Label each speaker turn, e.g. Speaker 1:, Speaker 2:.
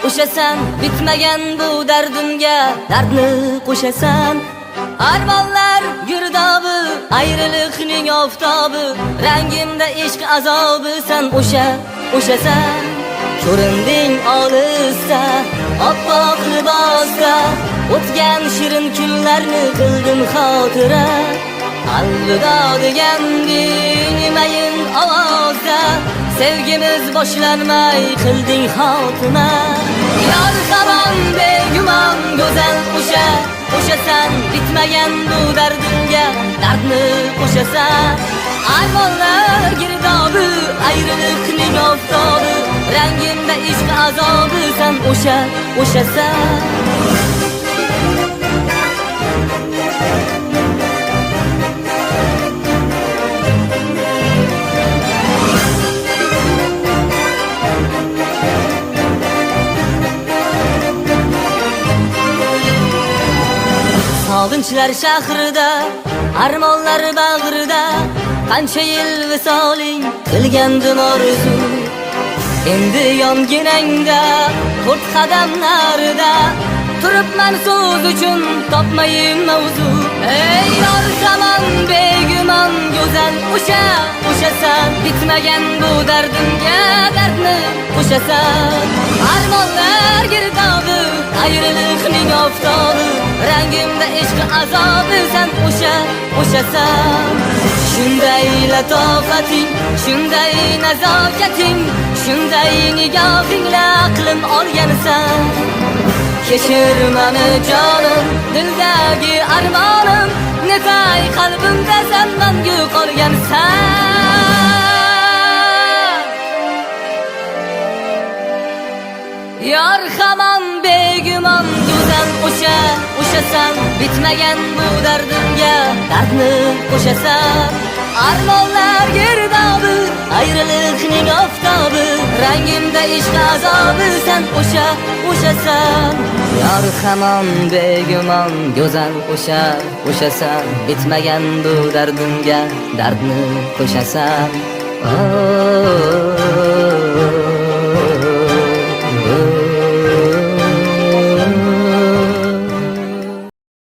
Speaker 1: o'shasan, bitmagan bu dardimga dardni qo'shasan. Armonlar girdobi, ayriliqning oftobi, rangimda ishq azobi, sen o'shasan. Ko'rinding olisda, oppoq libosda, o'tgan shirin kunlarni qildim xotira. Alvido deganding mayin ovozda, sevgimiz boshlanmay qilding xotima. Yor hamon begumon go'zal o'shasan, bitmagan bu dardimga dardni qo'shasan. Armonlar girdobi, ayriliqning oftobi, rangimda ishq azobi, sen o'shasan. Sog'inchlar shahrida, armonlar bag'rida, qancha yil visoling qilgandim orzu. Endi yonginangda, 4 qadam narida turibman so'z uchun topmayin mavzu. Ey yor zamon begumon go'zal o'shasan, bitmagan bu dardimga dardni qo'shasan. Armonlar girdobi, ayriliqning oftobi, rangimda ishq azobi, sen o'shasan. Shunday latofating, shunday nazokating, shunday nigohingla aqlim olgansan. Kechir meni jonim, dildagi armonim, netay qalbimda sen mangu qolgansan. Yor hamon begumon go'zal o'shasan, bitmagan bu dardimga dardni qo'shasan. Armonlar girdobi, ayriliqning oftobi, rangimda ishq azobi, sen o'shasan. Yor hamon begumon go'zal o'shasan, bitmagan bu dardimga dardni qo'shasan.